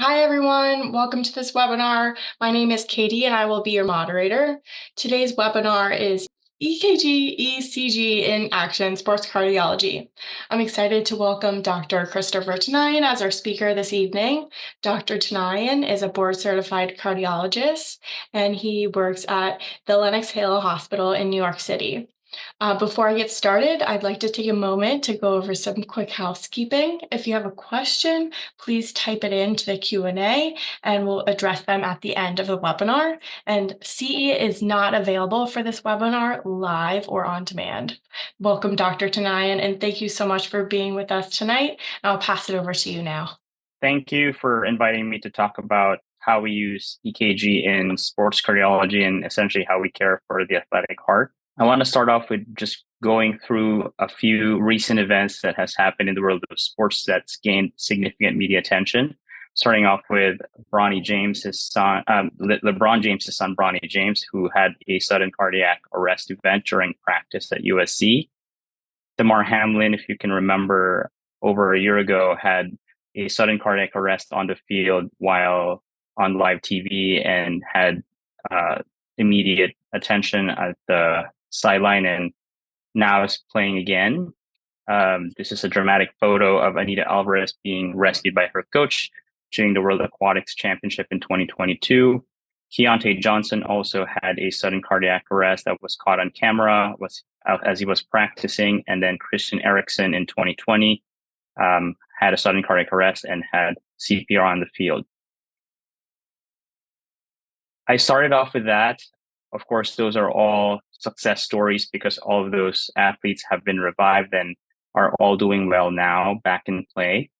Hi, everyone. Welcome to this webinar. My name is Katie, and I will be your moderator. Today's webinar is EKG ECG in Action Sports Cardiology. I'm excited to welcome Dr. Christopher Tanayan as our speaker this evening. Dr. Tanayan is a board-certified cardiologist, and he works at the Lenox Hill Hospital in New York City. Before I get started, I'd like to take a moment to go over some quick housekeeping. If you have a question, please type it into the Q&A and we'll address them at the end of the webinar. And CE is not available for this webinar live or on demand. Welcome, Dr. Tanayan, and thank you so much for being with us tonight. I'll pass it over to you now. Thank you for inviting me to talk about how we use EKG in sports cardiology and essentially how we care for the athletic heart. I want to start off with just going through a few recent events that has happened in the world of sports that's gained significant media attention. Starting off with LeBron James's son, Bronny James, who had a sudden cardiac arrest event during practice at USC. Damar Hamlin, if you can remember, over a year ago, had a sudden cardiac arrest on the field while on live TV and had immediate attention at the sideline, and now is playing again. This is a dramatic photo of Anita Alvarez being rescued by her coach during the World Aquatics Championship in 2022. Keontae Johnson also had a sudden cardiac arrest that was caught on camera as he was practicing. And then Christian Eriksen in 2020 had a sudden cardiac arrest and had CPR on the field. I started off with that. Of course, those are all success stories because all of those athletes have been revived and are all doing well now back in play.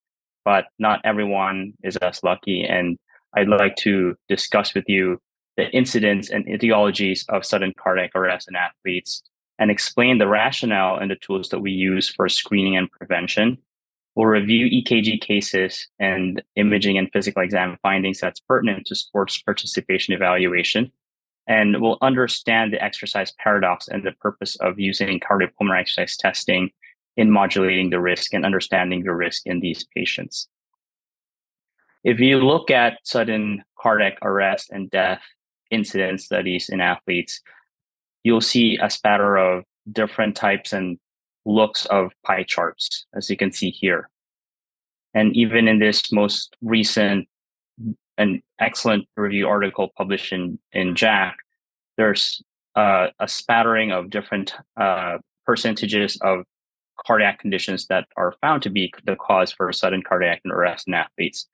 But not everyone is as lucky. And I'd like to discuss with you the incidence and etiologies of sudden cardiac arrest in athletes and explain the rationale and the tools that we use for screening and prevention. We'll review EKG cases and imaging and physical exam findings that's pertinent to sports participation evaluation. And we'll understand the exercise paradox and the purpose of using cardiopulmonary exercise testing in modulating the risk and understanding the risk in these patients. If you look at sudden cardiac arrest and death incidence studies in athletes, you'll see a spatter of different types and looks of pie charts, as you can see here. And even in this most recent and excellent review article published in JACC, there's a spattering of different percentages of cardiac conditions that are found to be the cause for sudden cardiac arrest in athletes.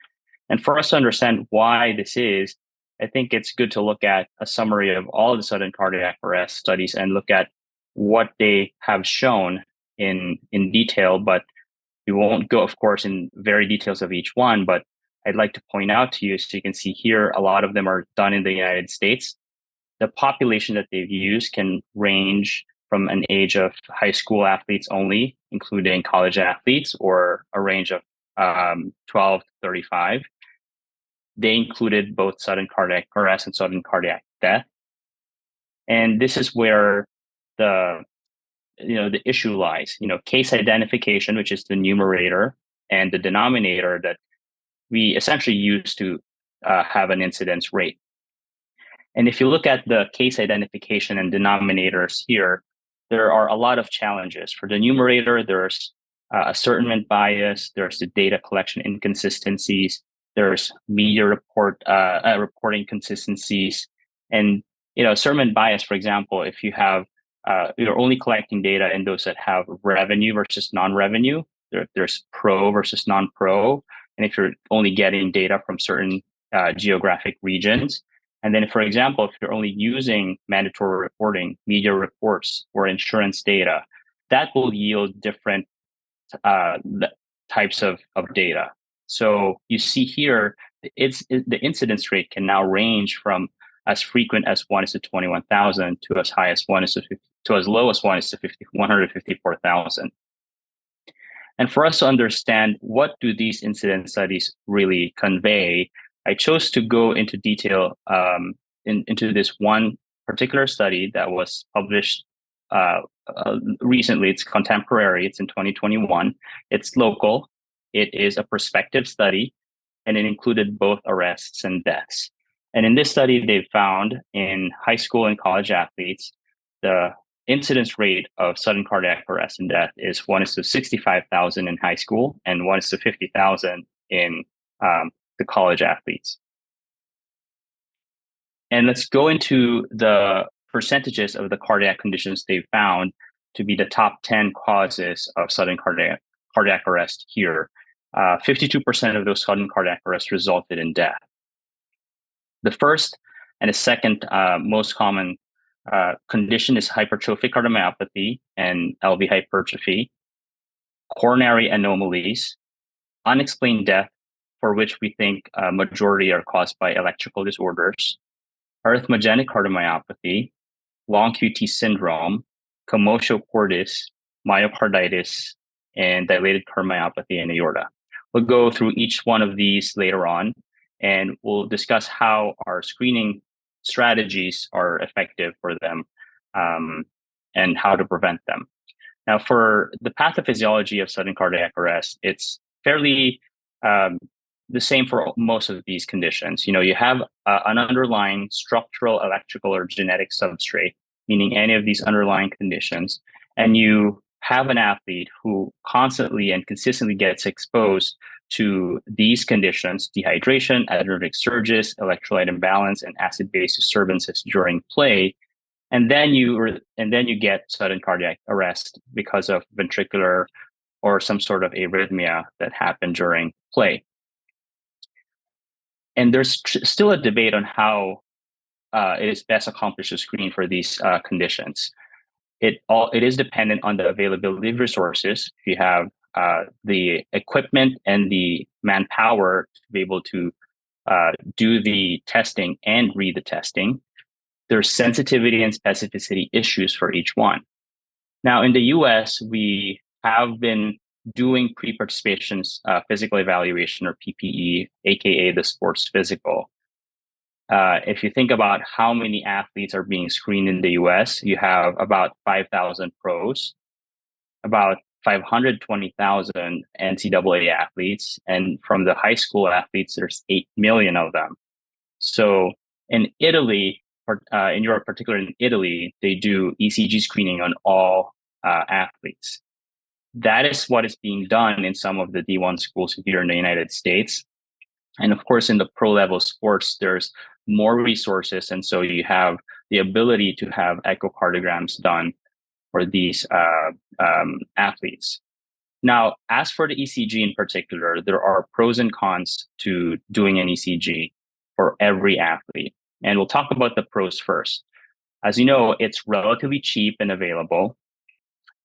And for us to understand why this is, I think it's good to look at a summary of all the sudden cardiac arrest studies and look at what they have shown in detail. But we won't go, of course, in very details of each one, but I'd like to point out to you, so you can see here, a lot of them are done in the United States. The population that they've used can range from an age of high school athletes only, including college athletes, or a range of 12 to 35. They included both sudden cardiac arrest and sudden cardiac death. And this is where the issue lies. Case identification, which is the numerator, and the denominator that we essentially use to have an incidence rate. And if you look at the case identification and denominators here, there are a lot of challenges. For the numerator, there's ascertainment bias, there's the data collection inconsistencies, there's media reporting consistencies, and ascertainment bias. For example, if you have you're only collecting data in those that have revenue versus non-revenue, there's pro versus non-pro, and if you're only getting data from certain geographic regions. And then, for example, if you're only using mandatory reporting, media reports, or insurance data, that will yield different types of data. So you see here, the incidence rate can now range from as frequent as 1:21,000 to as high as to as low as 1:154,000. And for us to understand what do these incidence studies really convey, I chose to go into detail into this one particular study that was published recently. It's contemporary. It's in 2021. It's local. It is a prospective study. and it included both arrests and deaths. And in this study, they found in high school and college athletes, the incidence rate of sudden cardiac arrest and death is 1:65,000 in high school and 1:50,000 in the college athletes. And let's go into the percentages of the cardiac conditions they found to be the top 10 causes of sudden cardiac arrest here. 52% of those sudden cardiac arrests resulted in death. The first and the second most common condition is hypertrophic cardiomyopathy and LV hypertrophy, coronary anomalies, unexplained death, for which we think a majority are caused by electrical disorders, arrhythmogenic cardiomyopathy, long QT syndrome, Commotio cordis, myocarditis, and dilated cardiomyopathy and aorta. We'll go through each one of these later on, and we'll discuss how our screening strategies are effective for them and how to prevent them. Now, for the pathophysiology of sudden cardiac arrest, it's fairly the same for most of these conditions. You have an underlying structural, electrical, or genetic substrate, meaning any of these underlying conditions, and you have an athlete who constantly and consistently gets exposed to these conditions: dehydration, adrenergic surges, electrolyte imbalance, and acid-base disturbances during play, and then you get sudden cardiac arrest because of ventricular or some sort of arrhythmia that happened during play. And there's still a debate on how it is best accomplished to screen for these conditions. It is dependent on the availability of resources. If you have the equipment and the manpower to be able to do the testing and read the testing, there's sensitivity and specificity issues for each one. Now, in the US, we have been doing pre-participation physical evaluation, or PPE, aka the sports physical. If you think about how many athletes are being screened in the US, you have about 5,000 pros, about 520,000 NCAA athletes, and from the high school athletes, there's 8 million of them. So in Italy, in Europe, particularly in Italy, they do ECG screening on all athletes. That is what is being done in some of the D1 schools here in the United States. And of course, in the pro level sports, there's more resources. And so you have the ability to have echocardiograms done for these athletes. Now, as for the ECG in particular, there are pros and cons to doing an ECG for every athlete. And we'll talk about the pros first. As you know, it's relatively cheap and available.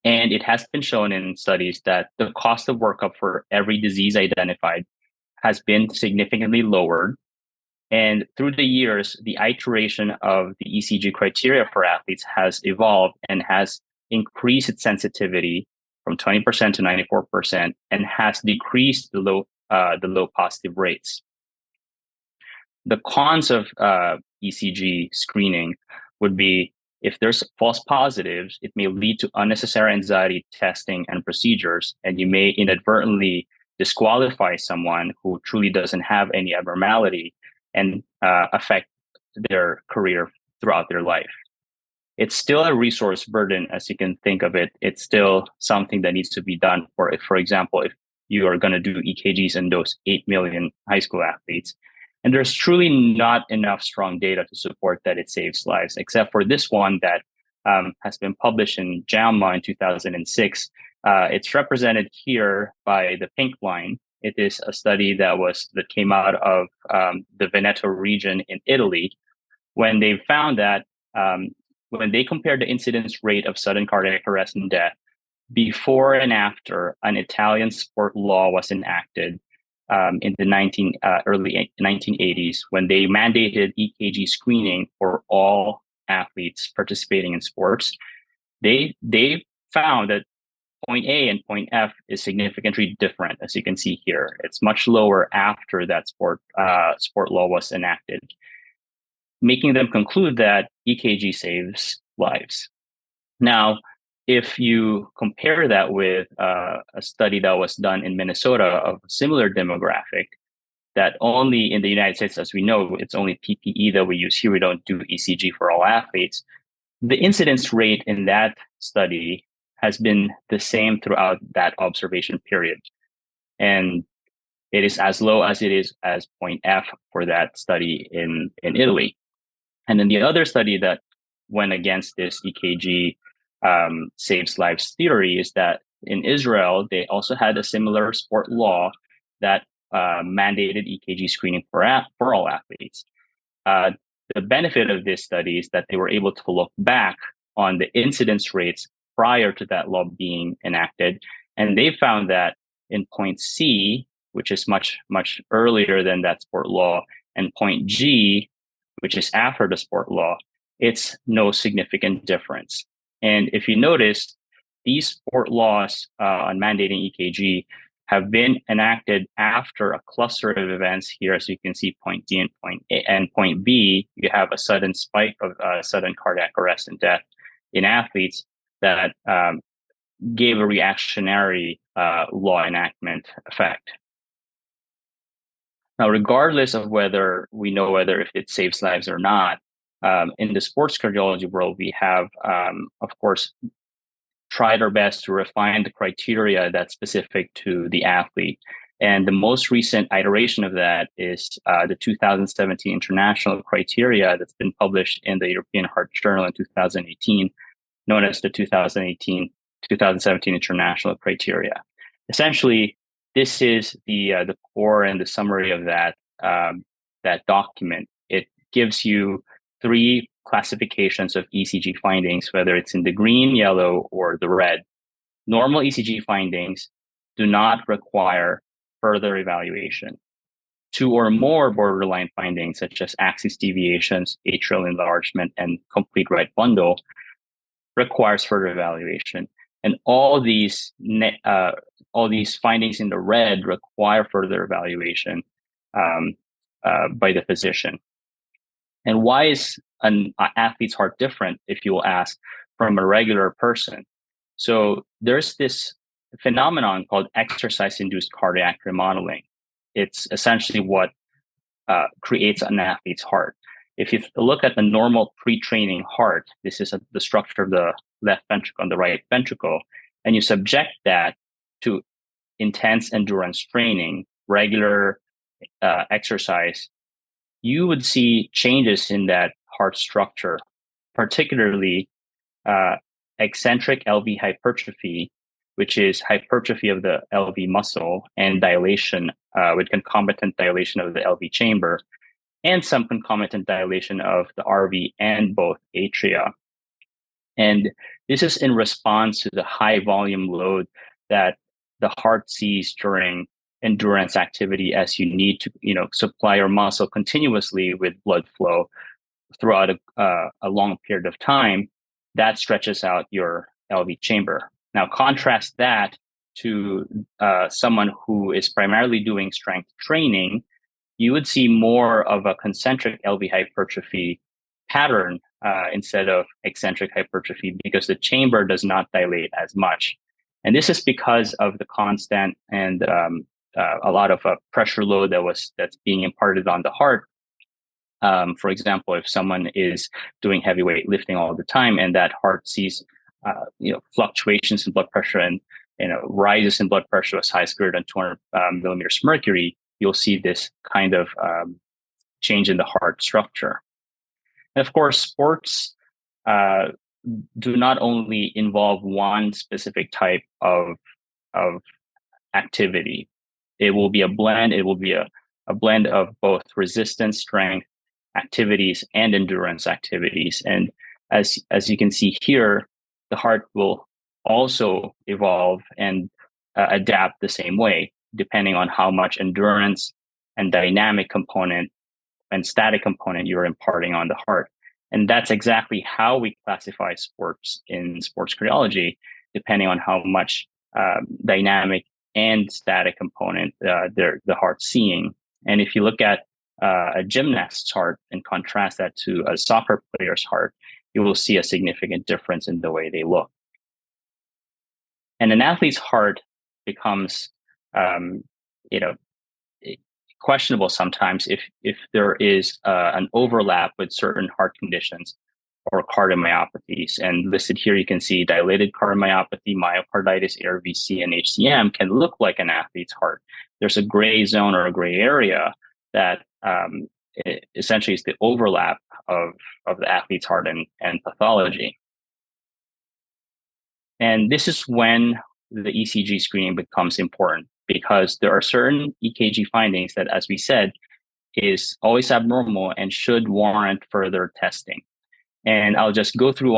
And it has been shown in studies that the cost of workup for every disease identified has been significantly lowered. And through the years, the iteration of the ECG criteria for athletes has evolved and has increased its sensitivity from 20% to 94% and has decreased the low positive rates. The cons of ECG screening would be, if there's false positives, it may lead to unnecessary anxiety testing and procedures, and you may inadvertently disqualify someone who truly doesn't have any abnormality and affect their career throughout their life. It's still a resource burden, as you can think of it. It's still something that needs to be done. For example, if you are going to do EKGs in those 8 million high school athletes, and there's truly not enough strong data to support that it saves lives, except for this one that has been published in JAMA in 2006. It's represented here by the pink line. It is a study that came out of the Veneto region in Italy, when they found that when they compared the incidence rate of sudden cardiac arrest and death before and after an Italian sport law was enacted in the early 1980s, when they mandated EKG screening for all athletes participating in sports, they found that point A and point F is significantly different, as you can see here. It's much lower after that sport law was enacted, making them conclude that EKG saves lives. Now, if you compare that with a study that was done in Minnesota of a similar demographic, that only in the United States, as we know, it's only PPE that we use here. We don't do ECG for all athletes. The incidence rate in that study has been the same throughout that observation period. And it is as low as it is as point F for that study in Italy. And then the other study that went against this EKG saves lives theory is that in Israel, they also had a similar sport law that mandated EKG screening for all athletes. The benefit of this study is that they were able to look back on the incidence rates prior to that law being enacted. And they found that in point C, which is much, much earlier than that sport law, and point G, which is after the sport law, it's no significant difference. And if you notice, these sport laws on mandating EKG have been enacted after a cluster of events here. As you can see, point D and point A, and point B, you have a sudden spike of sudden cardiac arrest and death in athletes that gave a reactionary law enactment effect. Now, regardless of whether we know whether if it saves lives or not, in the sports cardiology world, we have, of course, tried our best to refine the criteria that's specific to the athlete. And the most recent iteration of that is the 2017 international criteria that's been published in the European Heart Journal in 2018, known as the 2017 international criteria. Essentially, this is the core and the summary of that document. It gives you 3 classifications of ECG findings, whether it's in the green, yellow, or the red. Normal ECG findings do not require further evaluation. 2 or more borderline findings, such as axis deviations, atrial enlargement, and complete right bundle, requires further evaluation. And all these findings in the red require further evaluation by the physician. And why is an athlete's heart different, if you will ask, from a regular person? So there's this phenomenon called exercise-induced cardiac remodeling. It's essentially what creates an athlete's heart. If you look at the normal pre-training heart, this is the structure of the left ventricle and the right ventricle, and you subject that to intense endurance training, regular exercise, you would see changes in that heart structure, particularly eccentric LV hypertrophy, which is hypertrophy of the LV muscle, and dilation with concomitant dilation of the LV chamber, and some concomitant dilation of the RV and both atria. And this is in response to the high volume load that the heart sees during endurance activity, as you need to, supply your muscle continuously with blood flow throughout a long period of time. That stretches out your LV chamber. Now, contrast that to someone who is primarily doing strength training, you would see more of a concentric LV hypertrophy pattern instead of eccentric hypertrophy, because the chamber does not dilate as much. And this is because of the constant and a lot of pressure load that's being imparted on the heart. For example, if someone is doing heavyweight lifting all the time and that heart sees fluctuations in blood pressure and rises in blood pressure as high as greater than 200 millimeters mercury, you'll see this kind of change in the heart structure. And of course, sports do not only involve one specific type of activity. It will be a blend. It will be a blend of both resistance strength activities and endurance activities. And as you can see here, the heart will also evolve and adapt the same way, depending on how much endurance and dynamic component and static component you're imparting on the heart. And that's exactly how we classify sports in sports cardiology, depending on how much dynamic and static component the heart's seeing. And if you look at a gymnast's heart and contrast that to a soccer player's heart, you will see a significant difference in the way they look. And an athlete's heart becomes, questionable sometimes if there is an overlap with certain heart conditions or cardiomyopathies. And listed here, you can see dilated cardiomyopathy, myocarditis, ARVC, and HCM can look like an athlete's heart. There's a gray zone or a gray area that essentially is the overlap of the athlete's heart and pathology. And this is when the ECG screening becomes important, because there are certain EKG findings that, as we said, is always abnormal and should warrant further testing. And I'll just go through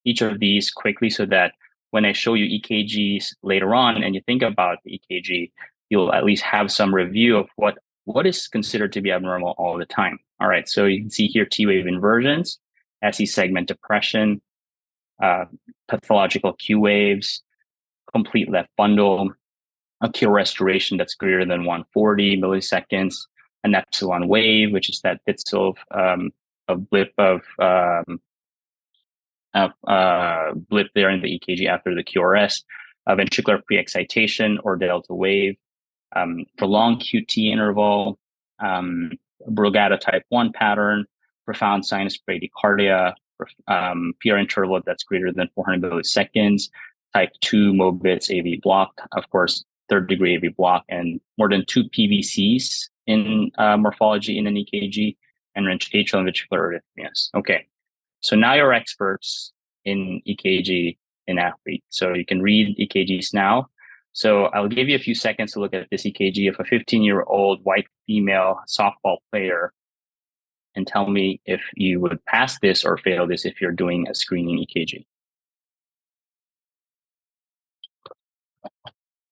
each of these quickly so that when I show you EKGs later on and you think about the EKG, you'll at least have some review of what is considered to be abnormal all the time. All right, so you can see here T-wave inversions, SE segment depression, pathological Q waves, complete left bundle, a Q restoration that's greater than 140 milliseconds, an epsilon wave, which is that bits of a blip of blip there in the EKG after the QRS, a ventricular pre-excitation or delta wave, prolonged QT interval, Brugada type 1 pattern, profound sinus bradycardia, PR interval that's greater than 400 milliseconds, type 2 Mobitz AV block, of course, third degree AV block, and more than 2 PVCs in morphology in an EKG, and atrial and ventricular arrhythmias. Okay, so now you're experts in EKG in athletes. So you can read EKGs now. So I'll give you a few seconds to look at this EKG of a 15-year-old white female softball player and tell me if you would pass this or fail this if you're doing a screening EKG.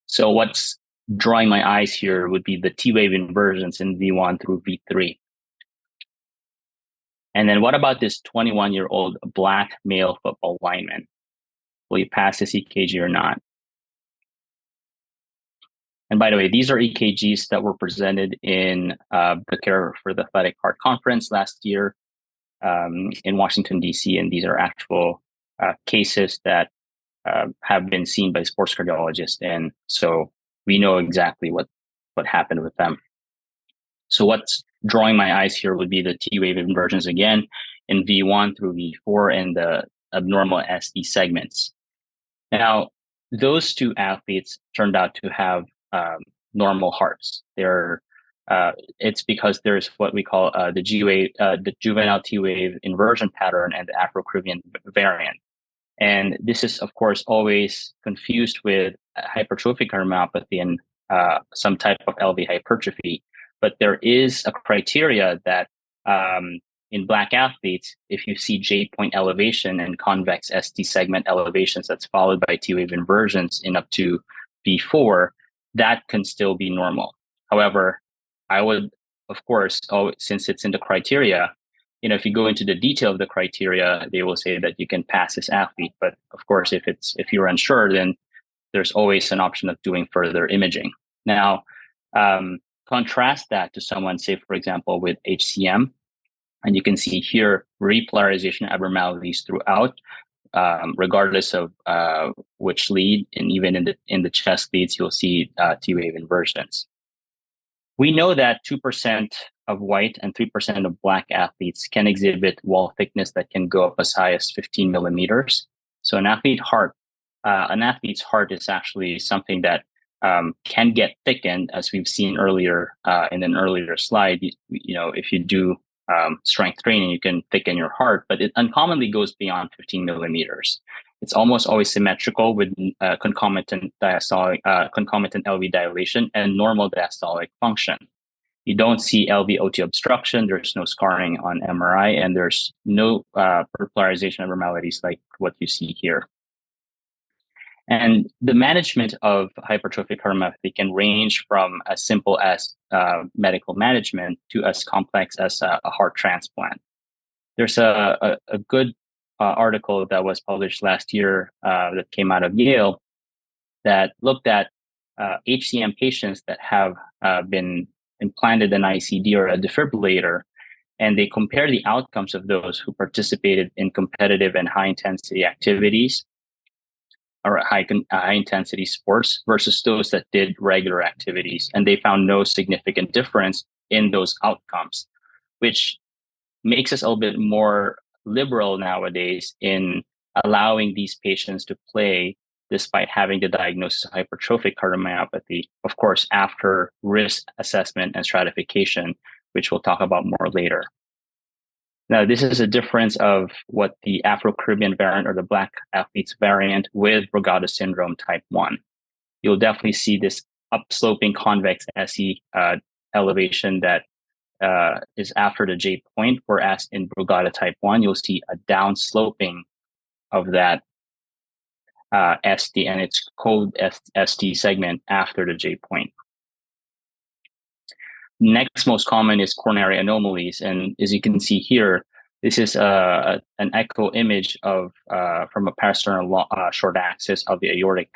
So what's drawing my eyes here would be the T-wave inversions in V1 through V3. And then what about this 21-year-old black male football lineman? Will you pass this EKG or not? And by the way, these are EKGs that were presented in the Care for the Athletic Heart Conference last year in Washington, D.C. And these are actual cases that have been seen by sports cardiologists. And so we know exactly what happened with them. So what's drawing my eyes here would be the T-wave inversions again in V1 through V4 and the abnormal ST segments. Now, those two athletes turned out to have normal hearts. It's because there's what we call the G-wave, the juvenile T-wave inversion pattern and the Afro-Caribbean variant. And this is, of course, always confused with hypertrophic cardiomyopathy and some type of LV hypertrophy. But there is a criteria that in Black athletes, if you see J point elevation and convex ST segment elevations that's followed by T-wave inversions in up to V4, that can still be normal. However, I would, of course, since it's in the criteria, if you go into the detail of the criteria, they will say that you can pass this athlete. But of course, if you're unsure, then there's always an option of doing further imaging. Now, contrast that to someone, say, for example, with HCM, and you can see here repolarization abnormalities throughout, regardless of which lead, and even in the chest leads, you'll see T-wave inversions. We know that 2% of white and 3% of Black athletes can exhibit wall thickness that can go up as high as 15 millimeters. So an athlete's heart is actually something that can get thickened, as we've seen earlier in an earlier slide. If you do strength training, you can thicken your heart, but it uncommonly goes beyond 15 millimeters. It's almost always symmetrical with concomitant LV dilation and normal diastolic function. You don't see LV OT obstruction. There's no scarring on MRI, and there's no peripolarization abnormalities like what you see here. And the management of hypertrophic cardiomyopathy can range from as simple as medical management to as complex as a heart transplant. There's a good article that was published last year that came out of Yale that looked at HCM patients that have been implanted an ICD or a defibrillator, and they compared the outcomes of those who participated in competitive and high intensity activities or high intensity sports versus those that did regular activities. And they found no significant difference in those outcomes, which makes us a little bit more liberal nowadays in allowing these patients to play despite having the diagnosis of hypertrophic cardiomyopathy, of course, after risk assessment and stratification, which we'll talk about more later. Now, this is a difference of what the Afro-Caribbean variant or the Black athletes variant with Brugada syndrome type 1. You'll definitely see this upsloping convex SE elevation that is after the J point, whereas in Brugada type 1, you'll see a downsloping of that ST, and it's called ST segment after the J point. Next most common is coronary anomalies, and as you can see here, this is an echo image of from a parasternal short axis of the aortic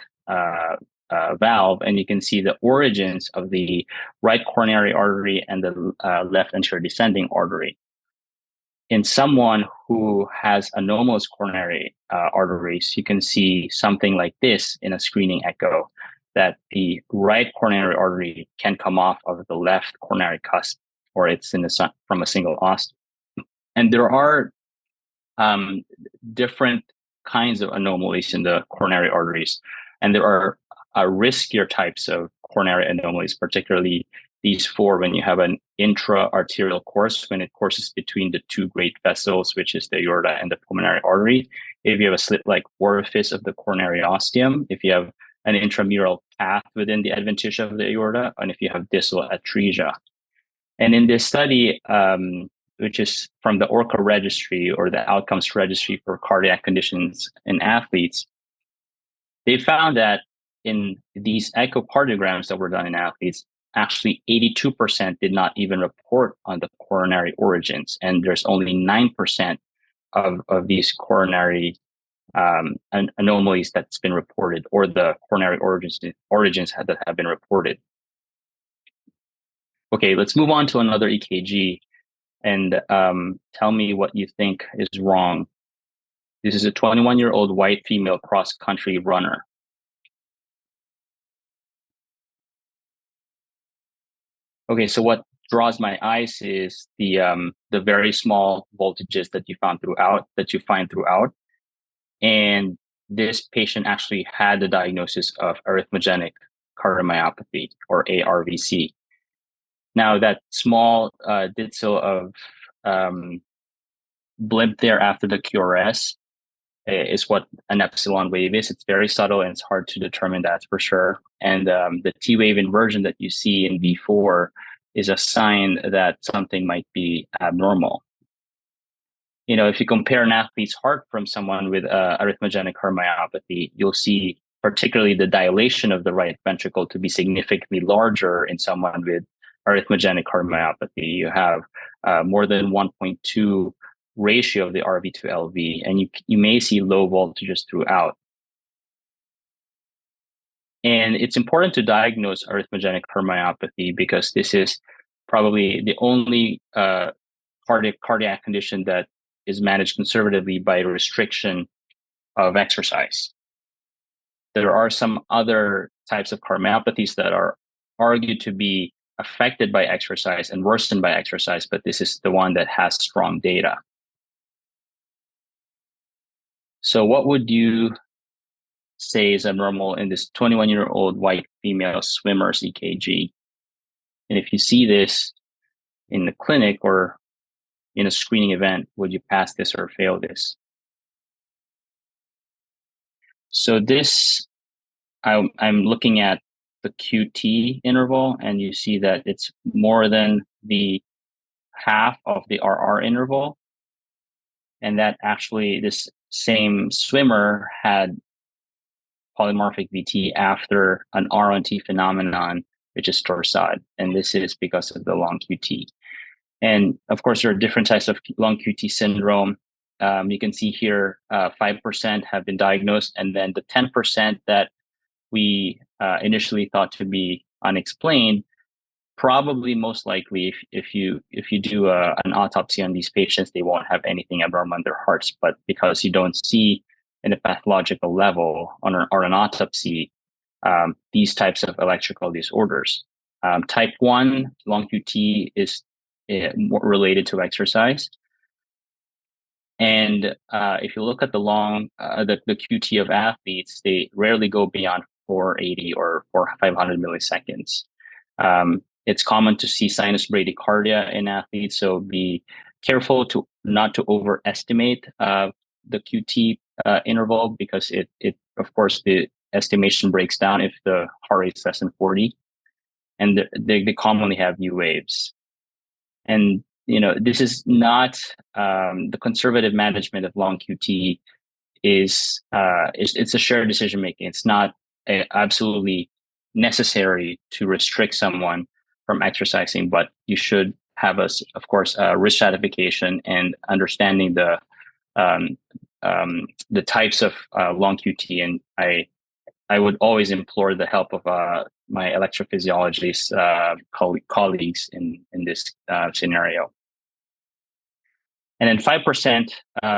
valve, and you can see the origins of the right coronary artery and the left anterior descending artery. In someone who has anomalous coronary arteries, you can see something like this in a screening echo, that the right coronary artery can come off of the left coronary cusp, or it's from a single ostium. And there are different kinds of anomalies in the coronary arteries, and there are riskier types of coronary anomalies, particularly these four when you have an intra-arterial course, when it courses between the two great vessels, which is the aorta and the pulmonary artery. If you have a slit-like orifice of the coronary ostium, if you have an intramural path within the adventitia of the aorta, and if you have distal atresia. And in this study, which is from the ORCA registry, or the outcomes registry for cardiac conditions in athletes, they found that in these echocardiograms that were done in athletes, actually 82% did not even report on the coronary origins. And there's only 9% of these coronary anomalies that's been reported, or the coronary origins that have been reported. Okay, let's move on to another EKG and tell me what you think is wrong. This is a 21-year-old white female cross-country runner. Okay, so what draws my eyes is the very small voltages that you find throughout. And this patient actually had the diagnosis of arrhythmogenic cardiomyopathy, or ARVC. Now, that small ditzel of blimp there after the QRS is what an epsilon wave is. It's very subtle and it's hard to determine that for sure. And the T wave inversion that you see in V4 is a sign that something might be abnormal. You know, if you compare an athlete's heart from someone with arrhythmogenic cardiomyopathy, you'll see particularly the dilation of the right ventricle to be significantly larger in someone with arrhythmogenic cardiomyopathy. You have more than 1.2 ratio of the RV to LV, and you may see low voltages throughout. And it's important to diagnose arrhythmogenic cardiomyopathy because this is probably the only cardiac condition that is managed conservatively by restriction of exercise. There are some other types of cardiomyopathies that are argued to be affected by exercise and worsened by exercise, but this is the one that has strong data. So what would you say is abnormal in this 21-year-old white female swimmer's EKG? And if you see this in the clinic or in a screening event, would you pass this or fail this? So this, I'm looking at the QT interval, and you see that it's more than the half of the RR interval. And that actually this same swimmer had polymorphic VT after an RNT phenomenon, which is torsade. And this is because of the long QT. And of course, there are different types of long QT syndrome. You can see here, 5% have been diagnosed, and then the 10% that we initially thought to be unexplained, probably most likely, if you do an autopsy on these patients, they won't have anything abnormal in their hearts. But because you don't see in a pathological level or an autopsy these types of electrical disorders. Type 1 long QT is more related to exercise. And if you look at the QT of athletes, they rarely go beyond 480 or 500 milliseconds. It's common to see sinus bradycardia in athletes, so be careful not to overestimate the QT interval, because it of course the estimation breaks down if the heart rate is less than 40, and they commonly have U waves. And this is not the conservative management of long QT is it's a shared decision making. It's not absolutely necessary to restrict someone from exercising, but you should have of course risk stratification and understanding the types of long QT. And I would always implore the help of my electrophysiologist colleagues in this scenario. And then 5%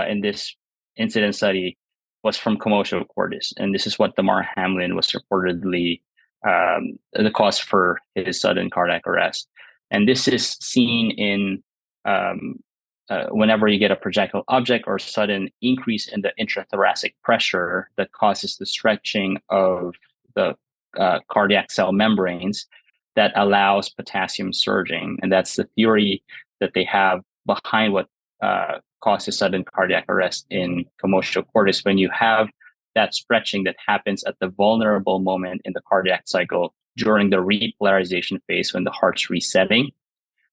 in this incident study was from Commotio cordis. And this is what Damar Hamlin was reportedly the cause for his sudden cardiac arrest. And this is seen in whenever you get a projectile object or sudden increase in the intrathoracic pressure that causes the stretching of the cardiac cell membranes that allows potassium surging. And that's the theory that they have behind what causes sudden cardiac arrest in Commotio cordis. When you have that stretching that happens at the vulnerable moment in the cardiac cycle during the repolarization phase, when the heart's resetting,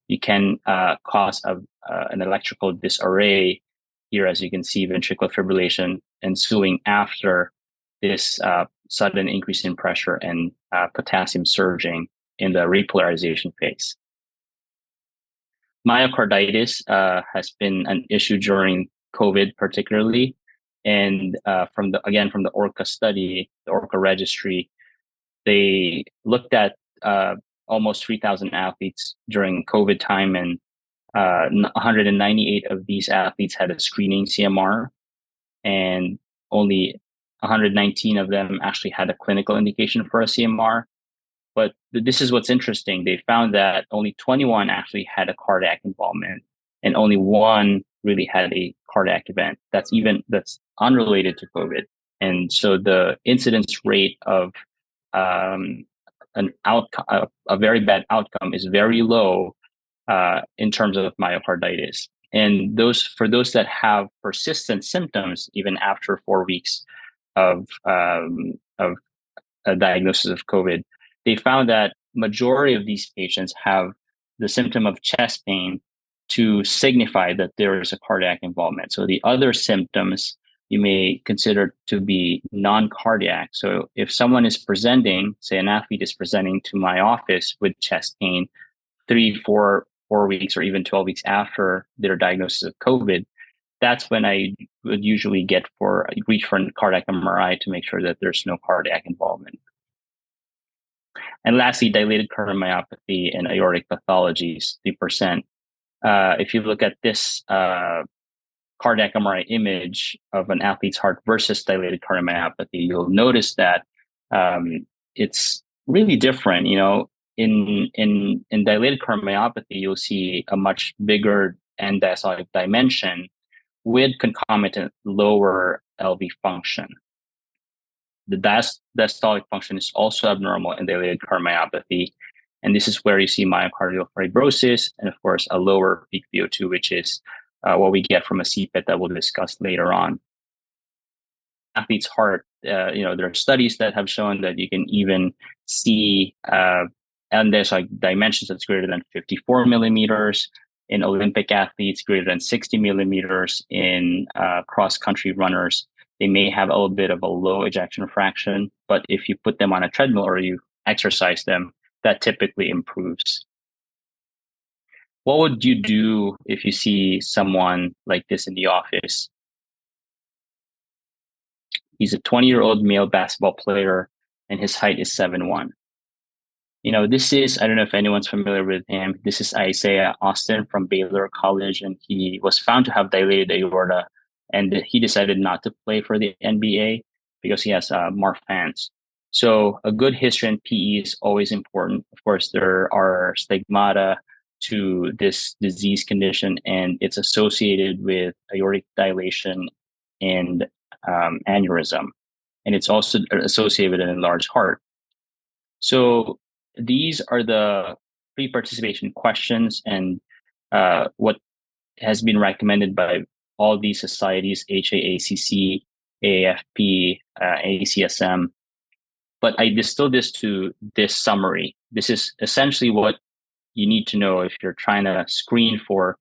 you can cause an electrical disarray here, as you can see, ventricular fibrillation ensuing after this sudden increase in pressure and potassium surging in the repolarization phase. Myocarditis has been an issue during COVID, particularly, and from the ORCA study, the ORCA registry, they looked at almost 3,000 athletes during COVID time, and 198 of these athletes had a screening CMR, and only 119 of them actually had a clinical indication for a CMR. But this is what's interesting. They found that only 21 actually had a cardiac involvement, and only one really had a cardiac event that's unrelated to COVID. And so the incidence rate of a very bad outcome is very low in terms of myocarditis. And for those that have persistent symptoms, even after 4 weeks of a diagnosis of COVID, they found that majority of these patients have the symptom of chest pain to signify that there is a cardiac involvement. So the other symptoms you may consider to be non-cardiac. So if someone is presenting, say an athlete is presenting to my office with chest pain 3, 4 weeks or even 12 weeks after their diagnosis of COVID, that's when I would usually reach for a cardiac MRI to make sure that there's no cardiac involvement. And lastly, dilated cardiomyopathy and aortic pathologies, 3%. If you look at this cardiac MRI image of an athlete's heart versus dilated cardiomyopathy, you'll notice that it's really different. In dilated cardiomyopathy, you'll see a much bigger end diastolic dimension with concomitant lower LV function. The diastolic function is also abnormal in dilated cardiomyopathy, and this is where you see myocardial fibrosis and, of course, a lower peak VO2, which is what we get from a CPET that we'll discuss later on. Athlete's heart, there are studies that have shown that you can even see end diastolic dimensions that's greater than 54 millimeters in Olympic athletes, greater than 60 millimeters in cross-country runners. They may have a little bit of a low ejection fraction, but if you put them on a treadmill or you exercise them, that typically improves. What would you do if you see someone like this in the office? He's a 20-year-old male basketball player, and his height is 7'1". This is, I don't know if anyone's familiar with him. This is Isaiah Austin from Baylor College, and he was found to have dilated aorta and he decided not to play for the NBA because he has Marf hands. So a good history in PE is always important. Of course, there are stigmata to this disease condition, and it's associated with aortic dilation and aneurysm, and it's also associated with an enlarged heart. So these are the pre-participation questions, and what has been recommended by all these societies: HAACC, AAFP, ACSM. But I distill this to this summary. This is essentially what you need to know if you're trying to screen for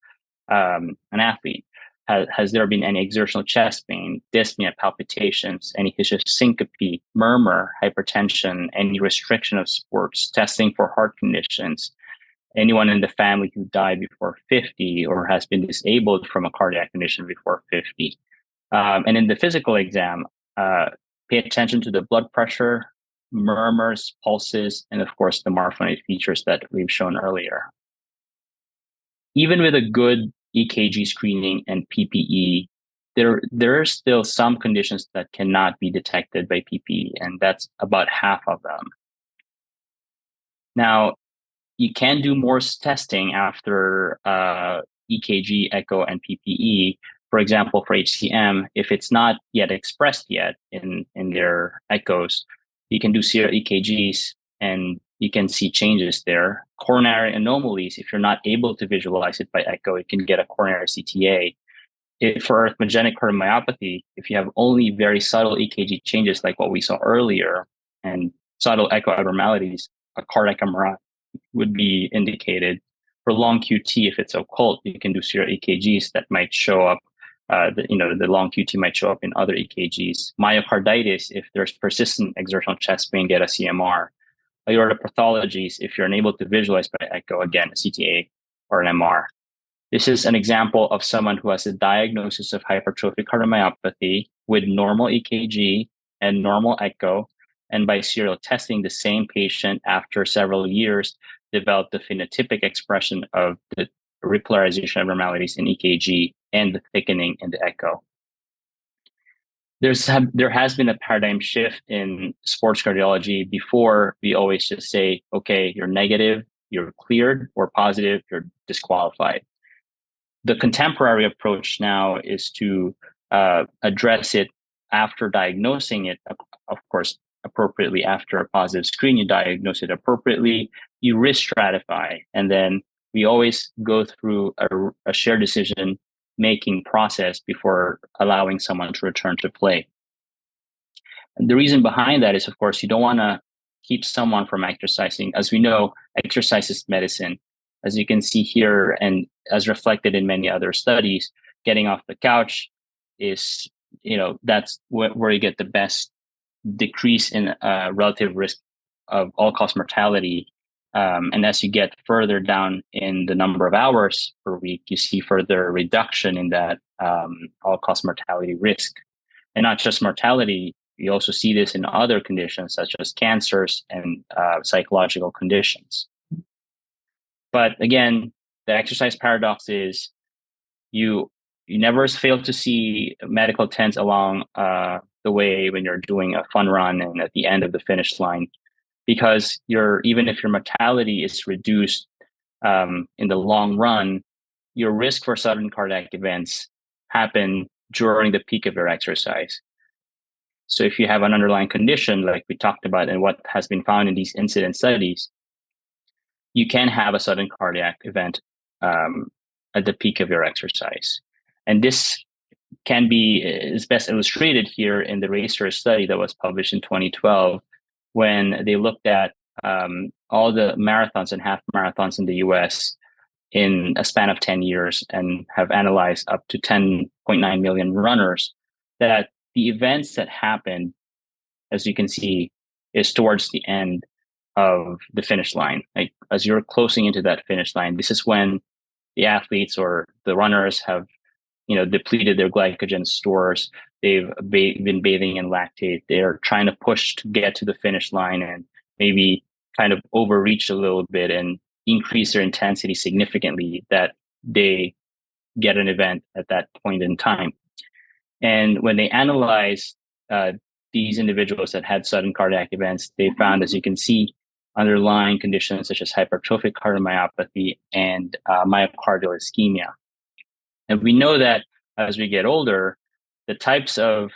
an athlete. Has there been any exertional chest pain, dyspnea, palpitations, any history of syncope, murmur, hypertension, any restriction of sports, testing for heart conditions, anyone in the family who died before 50 or has been disabled from a cardiac condition before 50? And in the physical exam, pay attention to the blood pressure, murmurs, pulses, and of course the morphonic features that we've shown earlier. Even with a good EKG screening and PPE, there are still some conditions that cannot be detected by PPE, and that's about half of them. Now, you can do more testing after EKG, echo, and PPE. For example, for HCM, if it's not yet expressed yet in their echoes, you can do serial EKGs and you can see changes there. Coronary anomalies, if you're not able to visualize it by echo, you can get a coronary CTA. For arrhythmogenic cardiomyopathy, if you have only very subtle EKG changes like what we saw earlier and subtle echo abnormalities, a cardiac MRI would be indicated. For long QT, if it's occult, you can do serial EKGs that might show up. The long QT might show up in other EKGs. Myocarditis, if there's persistent exertional chest pain, get a CMR. Aortic pathologies, if you're unable to visualize by echo, again, a CTA or an MR. This is an example of someone who has a diagnosis of hypertrophic cardiomyopathy with normal EKG and normal echo, and by serial testing, the same patient after several years developed the phenotypic expression of the repolarization abnormalities in EKG and the thickening in the echo. There has been a paradigm shift in sports cardiology. Before, we always just say, okay, you're negative, you're cleared, or positive, you're disqualified. The contemporary approach now is to address it after diagnosing it, of course, appropriately. After a positive screen, you diagnose it appropriately, you risk stratify, and then we always go through a shared decision making process before allowing someone to return to play. And the reason behind that is, of course, you don't want to keep someone from exercising. As we know, exercise is medicine. As you can see here, and as reflected in many other studies, getting off the couch is, that's where you get the best decrease in relative risk of all-cause mortality. And as you get further down in the number of hours per week, you see further reduction in that all-cause mortality risk. And not just mortality, you also see this in other conditions such as cancers and psychological conditions. But again, the exercise paradox is you never fail to see medical tents along the way when you're doing a fun run and at the end of the finish line, because even if your mortality is reduced in the long run, your risk for sudden cardiac events happen during the peak of your exercise. So if you have an underlying condition like we talked about and what has been found in these incident studies, you can have a sudden cardiac event at the peak of your exercise. And this is best illustrated here in the RACER study that was published in 2012, when they looked at all the marathons and half marathons in the US in a span of 10 years and have analyzed up to 10.9 million runners, that the events that happen, as you can see, is towards the end of the finish line. Like as you're closing into that finish line, this is when the athletes or the runners have, depleted their glycogen stores. They've been bathing in lactate. They're trying to push to get to the finish line and maybe kind of overreach a little bit and increase their intensity significantly, that they get an event at that point in time. And when they analyzed these individuals that had sudden cardiac events, they found, as you can see, underlying conditions such as hypertrophic cardiomyopathy and myocardial ischemia. And we know that as we get older, the types of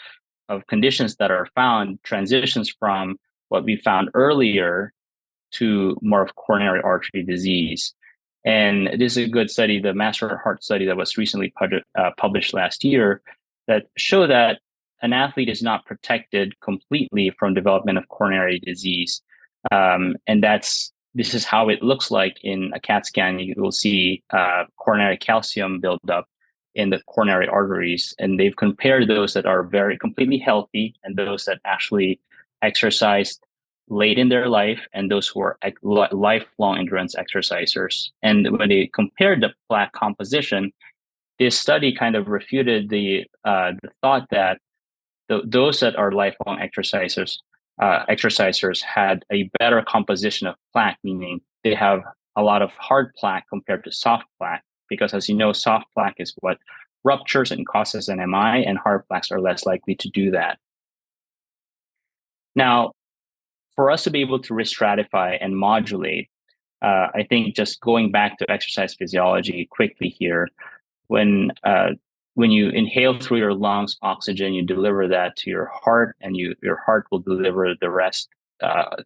conditions that are found transitions from what we found earlier to more of coronary artery disease. And this is a good study, the Master Heart study that was recently published last year, that show that an athlete is not protected completely from development of coronary disease. And this is how it looks like in a CAT scan. You will see coronary calcium buildup in the coronary arteries, and they've compared those that are very completely healthy and those that actually exercised late in their life and those who are lifelong endurance exercisers. And when they compared the plaque composition, this study kind of refuted the thought that those that are lifelong exercisers had a better composition of plaque, meaning they have a lot of hard plaque compared to soft plaque, because as you know, soft plaque is what ruptures and causes an MI, and hard plaques are less likely to do that. Now, for us to be able to risk stratify and modulate, I think just going back to exercise physiology quickly here, when you inhale through your lungs oxygen, you deliver that to your heart, and your heart will deliver the rest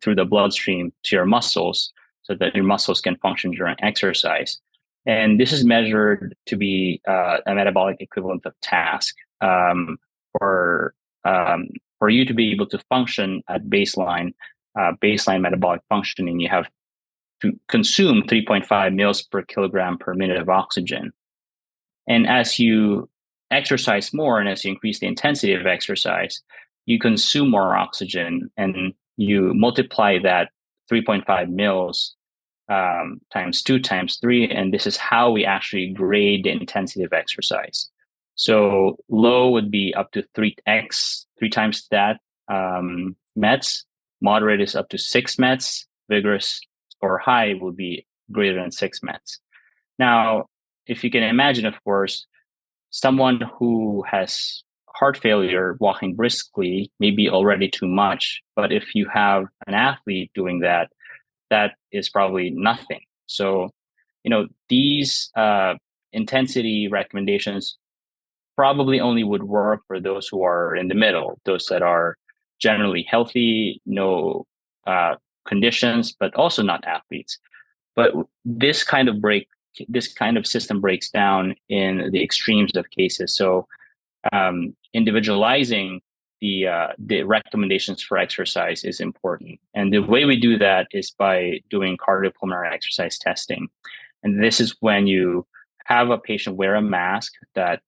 through the bloodstream to your muscles, so that your muscles can function during exercise. And this is measured to be a metabolic equivalent of task for you to be able to function at baseline metabolic functioning. You have to consume 3.5 mils per kilogram per minute of oxygen. And as you exercise more and as you increase the intensity of exercise, you consume more oxygen, and you multiply that 3.5 mils times 2 times 3. And this is how we actually grade the intensity of exercise. So low would be up to 3x, 3 times that METs. Moderate is up to 6 METs. Vigorous or high will be greater than 6 METs. Now, if you can imagine, of course, someone who has heart failure walking briskly may be already too much. But if you have an athlete doing that, that is probably nothing. So, these intensity recommendations probably only would work for those who are in the middle, those that are generally healthy, no conditions, but also not athletes. But this kind of system breaks down in the extremes of cases. So individualizing the recommendations for exercise is important. And the way we do that is by doing cardiopulmonary exercise testing. And this is when you have a patient wear a mask that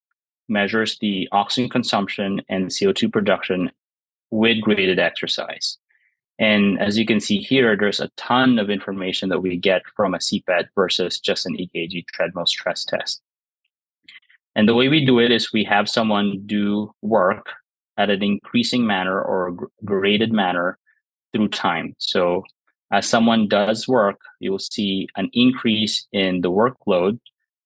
measures the oxygen consumption and CO2 production with graded exercise. And as you can see here, there's a ton of information that we get from a CPET versus just an EKG treadmill stress test. And the way we do it is we have someone do work at an increasing manner or graded manner through time. So as someone does work, you will see an increase in the workload.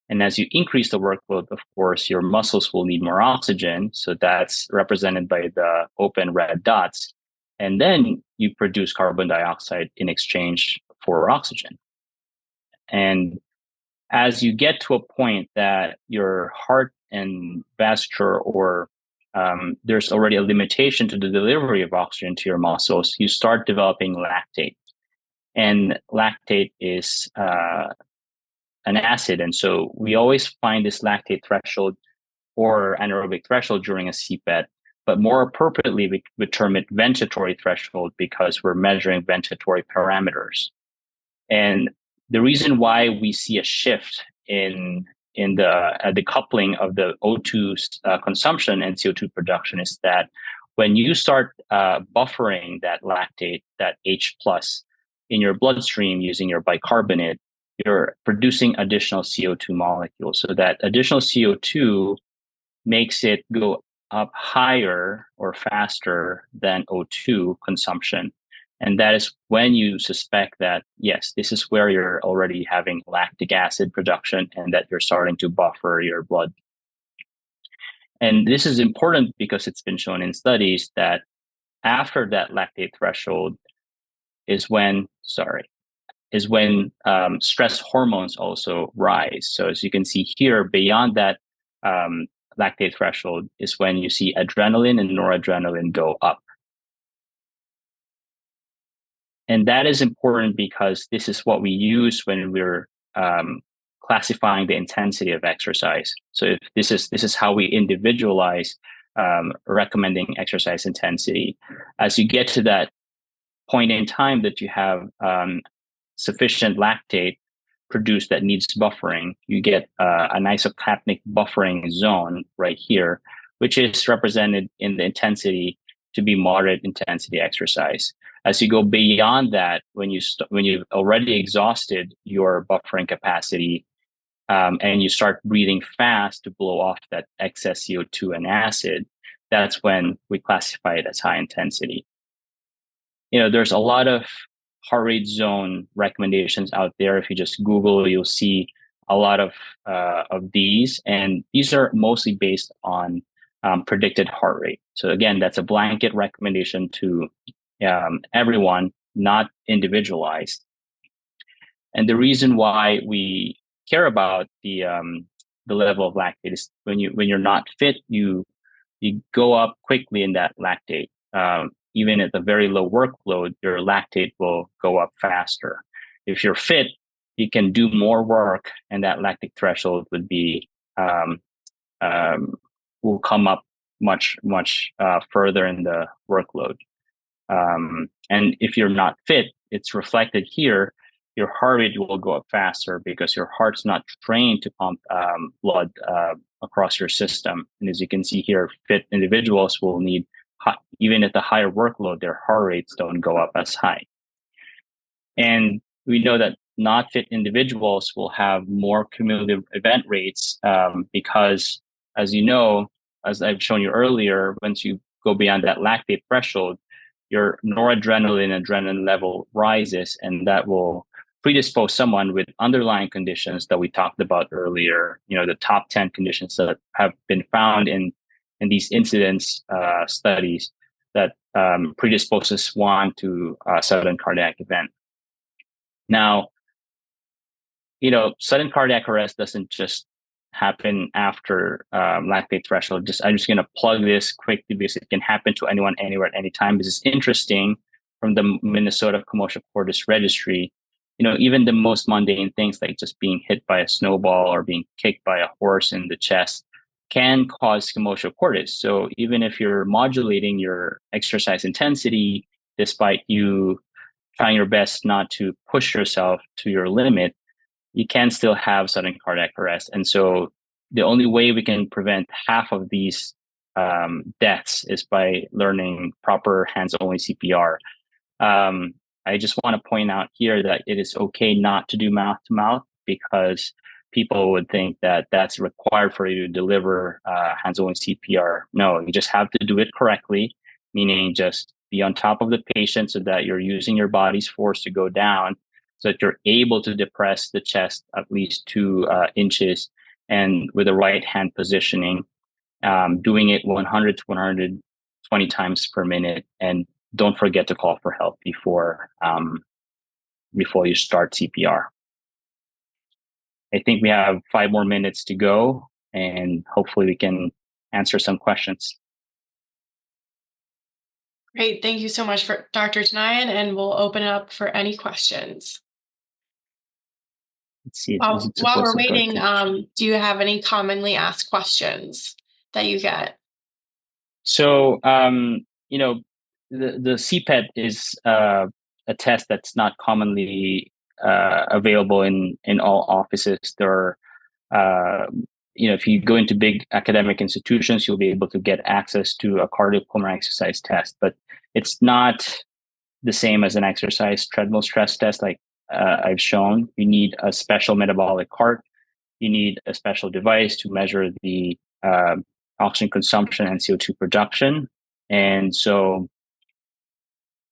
And as you increase the workload, of course, your muscles will need more oxygen. So that's represented by the open red dots. And then you produce carbon dioxide in exchange for oxygen. And as you get to a point that your heart and vascular or there's already a limitation to the delivery of oxygen to your muscles, you start developing lactate. And lactate is an acid. And so we always find this lactate threshold or anaerobic threshold during a CPET, but more appropriately, we would term it ventatory threshold because we're measuring ventatory parameters. And the reason why we see a shift in the coupling of the O2 consumption and CO2 production is that when you start buffering that lactate, that H plus in your bloodstream using your bicarbonate, you're producing additional CO2 molecules. So that additional CO2 makes it go up higher or faster than O2 consumption. And that is when you suspect that, yes, this is where you're already having lactic acid production and that you're starting to buffer your blood. And this is important because it's been shown in studies that after that lactate threshold is when stress hormones also rise. So as you can see here, beyond that lactate threshold is when you see adrenaline and noradrenaline go up. And that is important because this is what we use when we're classifying the intensity of exercise. So if this is how we individualize recommending exercise intensity. As you get to that point in time that you have sufficient lactate produced that needs buffering, you get an isocapnic buffering zone right here, which is represented in the intensity to be moderate intensity exercise. As you go beyond that, when you've already exhausted your buffering capacity, and you start breathing fast to blow off that excess CO2 and acid, that's when we classify it as high intensity. There's a lot of heart rate zone recommendations out there. If you just Google, you'll see a lot of these, and these are mostly based on predicted heart rate. So again, that's a blanket recommendation to everyone, not individualized. And the reason why we care about the level of lactate is when you're not fit, you go up quickly in that lactate. Even at the very low workload, your lactate will go up faster. If you're fit, you can do more work, and that lactic threshold would be will come up much further in the workload. And if you're not fit, it's reflected here. Your heart rate will go up faster because your heart's not trained to pump blood across your system. And as you can see here, fit individuals will need, even at the higher workload, their heart rates don't go up as high. And we know that not fit individuals will have more cumulative event rates because, as you know, as I've shown you earlier, once you go beyond that lactate threshold, your noradrenaline and adrenaline level rises, and that will predispose someone with underlying conditions that we talked about earlier. The top 10 conditions that have been found in these incidence studies that predisposes one to a sudden cardiac event. Now, sudden cardiac arrest doesn't just happen after lactate threshold. I'm just going to plug this quickly because it can happen to anyone, anywhere, at any time. This is interesting from the Minnesota Commotio cordis registry. Even the most mundane things like just being hit by a snowball or being kicked by a horse in the chest can cause Commotio cordis. So even if you're modulating your exercise intensity, despite you trying your best not to push yourself to your limit, you can still have sudden cardiac arrest. And so the only way we can prevent half of these deaths is by learning proper hands-only CPR. I just want to point out here that it is okay not to do mouth-to-mouth because people would think that that's required for you to deliver hands-only CPR. No, you just have to do it correctly, meaning just be on top of the patient so that you're using your body's force to go down, so that you're able to depress the chest at least 2 inches, and with the right hand positioning, doing it 100 to 120 times per minute. And don't forget to call for help before you start CPR. I think we have 5 more minutes to go, and hopefully we can answer some questions. Great. Thank you so much for Dr. Tanayan, and we'll open it up for any questions. Let's see. While we're waiting, do you have any commonly asked questions that you get? So, the CPET is a test that's not commonly available in all offices. There are, if you go into big academic institutions, you'll be able to get access to a cardiopulmonary exercise test, but it's not the same as an exercise treadmill stress test like I've shown. You need a special metabolic cart. You need a special device to measure the oxygen consumption and CO2 production. And so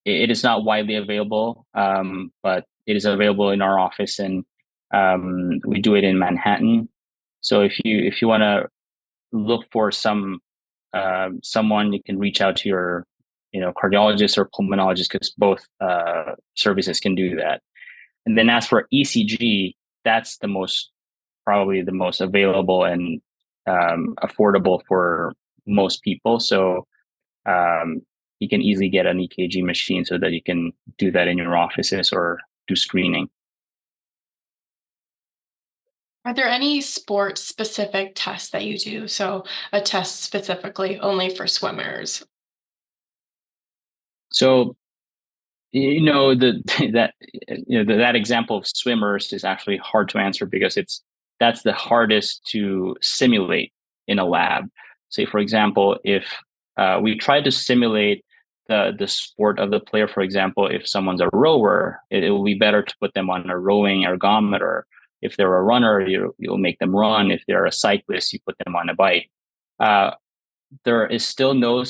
it is not widely available, but it is available in our office, and we do it in Manhattan. So if you want to look for someone. You can reach out to your cardiologist or pulmonologist, because both services can do that. And then as for ECG, that's probably the most available and affordable for most people. So you can easily get an EKG machine so that you can do that in your offices or do screening. Are there any sport specific tests that you do? So, a test specifically only for swimmers? So the that that example of swimmers is actually hard to answer, because that's the hardest to simulate in a lab. Say, for example, if we try to simulate the sport of the player, for example, if someone's a rower, it will be better to put them on a rowing ergometer. If they're a runner, you'll make them run. If they're a cyclist, you put them on a bike. Uh, there is still no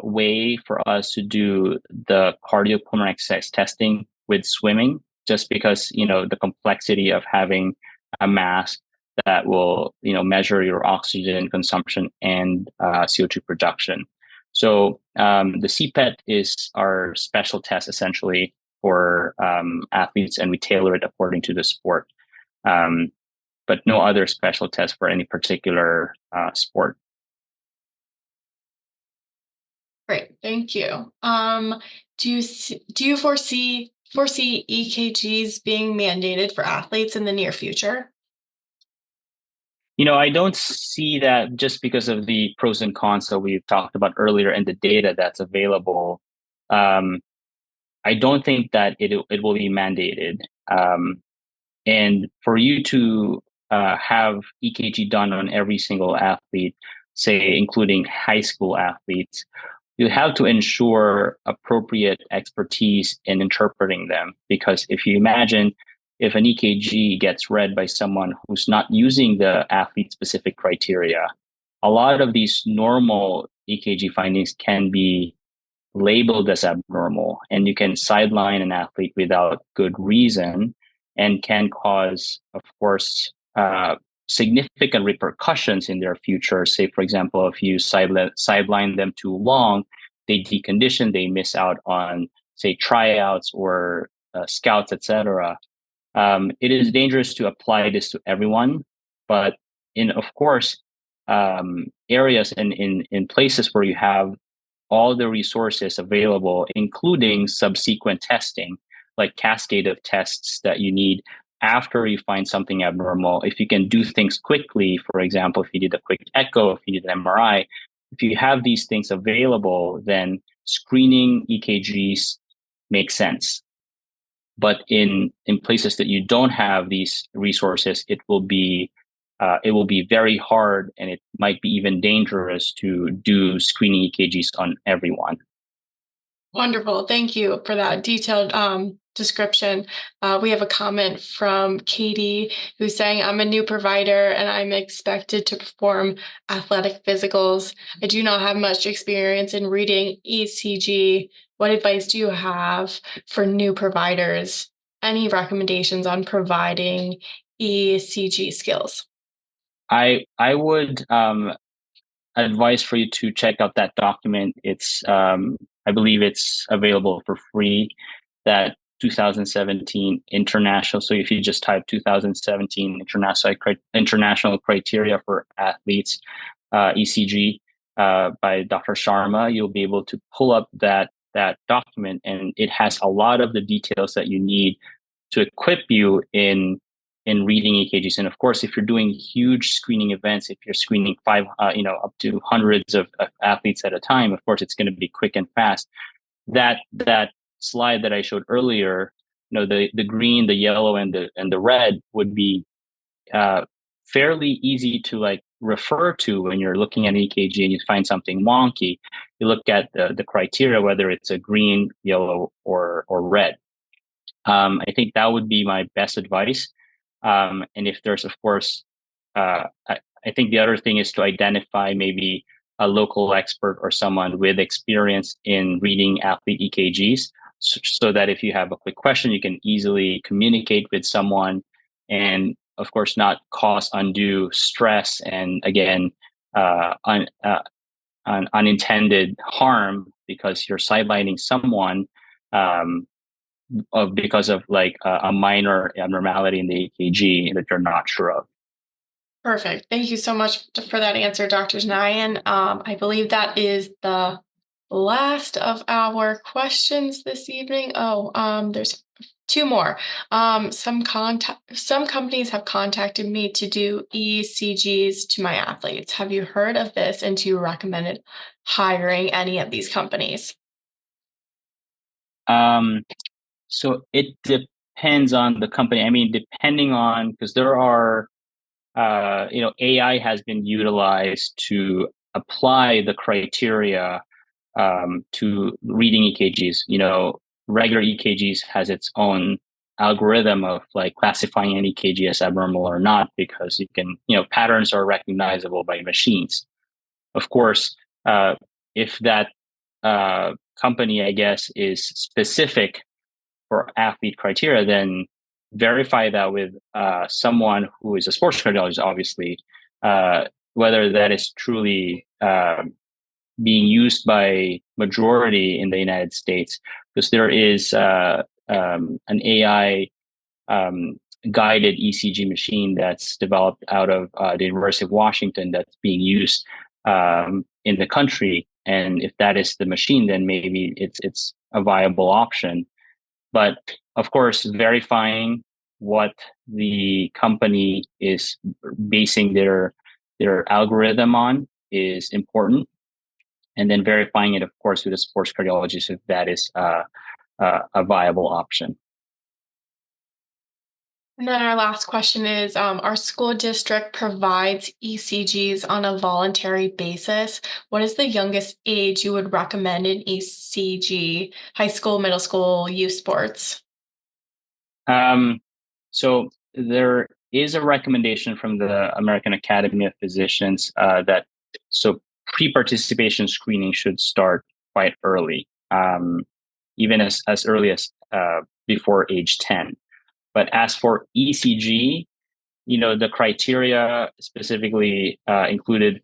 way for us to do the cardiopulmonary exercise testing with swimming, just because the complexity of having a mask that will measure your oxygen consumption and CO2 production. So the CPET is our special test essentially for athletes, and we tailor it according to the sport. But no other special test for any particular sport. Great, thank you. Do you foresee EKGs being mandated for athletes in the near future? I don't see that, just because of the pros and cons that we've talked about earlier and the data that's available. Um, I don't think that it will be mandated. And for you to have EKG done on every single athlete, say including high school athletes, you have to ensure appropriate expertise in interpreting them. Because if you imagine, if an EKG gets read by someone who's not using the athlete specific criteria, a lot of these normal EKG findings can be labeled as abnormal, and you can sideline an athlete without good reason, and can cause, of course, significant repercussions in their future. Say, for example, if you sideline them too long, they decondition, they miss out on, say, tryouts or scouts, etc. It is dangerous to apply this to everyone, but of course, areas and in places where you have all the resources available, including subsequent testing, like cascade of tests that you need after you find something abnormal. If you can do things quickly, for example, if you did a quick echo, if you did an MRI, if you have these things available, then screening EKGs makes sense. But in places that you don't have these resources, it will be very hard, and it might be even dangerous to do screening EKGs on everyone. Wonderful. Thank you for that detailed description. We have a comment from Katie who's saying, I'm a new provider and I'm expected to perform athletic physicals. I do not have much experience in reading ECG. What advice do you have for new providers? Any recommendations on providing ECG skills? I would advise for you to check out that document. It's I believe it's available for free. That 2017 international. So if you just type 2017 international criteria for athletes ECG by Dr. Sharma, you'll be able to pull up that document, and it has a lot of the details that you need to equip you in reading EKGs. And of course, if you're doing huge screening events, if you're screening up to hundreds of athletes at a time, of course, it's going to be quick and fast. That slide that I showed earlier, the green, the yellow, and the red would be fairly easy to like refer to when you're looking at EKG and you find something wonky. You look at the criteria, whether it's a green, yellow, or red. I think that would be my best advice. And if there's, of course, I think the other thing is to identify maybe a local expert or someone with experience in reading athlete EKGs, so that if you have a quick question, you can easily communicate with someone, and of course, not cause undue stress and, again, an unintended harm because you're sidelining someone because of like a minor abnormality in the EKG that you're not sure of. Perfect. Thank you so much for that answer, Dr. Tanayan. I believe that is the last of our questions this evening. There's two more. Some companies have contacted me to do ECGs to my athletes. Have you heard of this, and do you recommend hiring any of these companies? So it depends on the company. I mean, depending on, because there are AI has been utilized to apply the criteria to reading EKGs. Regular EKGs has its own algorithm of like classifying an EKG as abnormal or not, because patterns are recognizable by machines. Of course, if that company, I guess, is specific for athlete criteria, then verify that with someone who is a sports cardiologist, obviously, whether that is truly being used by majority in the United States, because there is an AI guided ECG machine that's developed out of the University of Washington that's being used in the country. And if that is the machine, then maybe it's a viable option. But of course, verifying what the company is basing their algorithm on is important, and then verifying it, of course, with a sports cardiologist if that is a viable option. And then our last question is, our school district provides ECGs on a voluntary basis. What is the youngest age you would recommend an ECG, high school, middle school, youth sports? So there is a recommendation from the American Academy of Physicians that pre-participation screening should start quite early, even as early as before age 10. But as for ECG, the criteria specifically included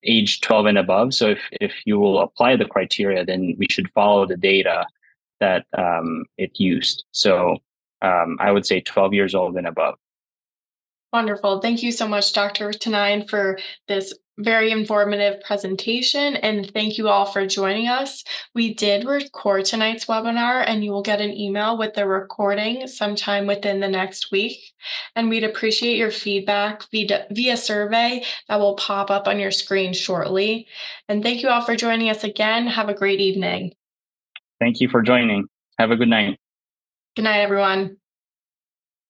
age 12 and above. So if you will apply the criteria, then we should follow the data that it used. So I would say 12 years old and above. Wonderful. Thank you so much, Dr. Tanayan, for this very informative presentation. And thank you all for joining us. We did record tonight's webinar, and you will get an email with the recording sometime within the next week. And we'd appreciate your feedback via survey that will pop up on your screen shortly. And thank you all for joining us again. Have a great evening. Thank you for joining. Have a good night. Good night, everyone.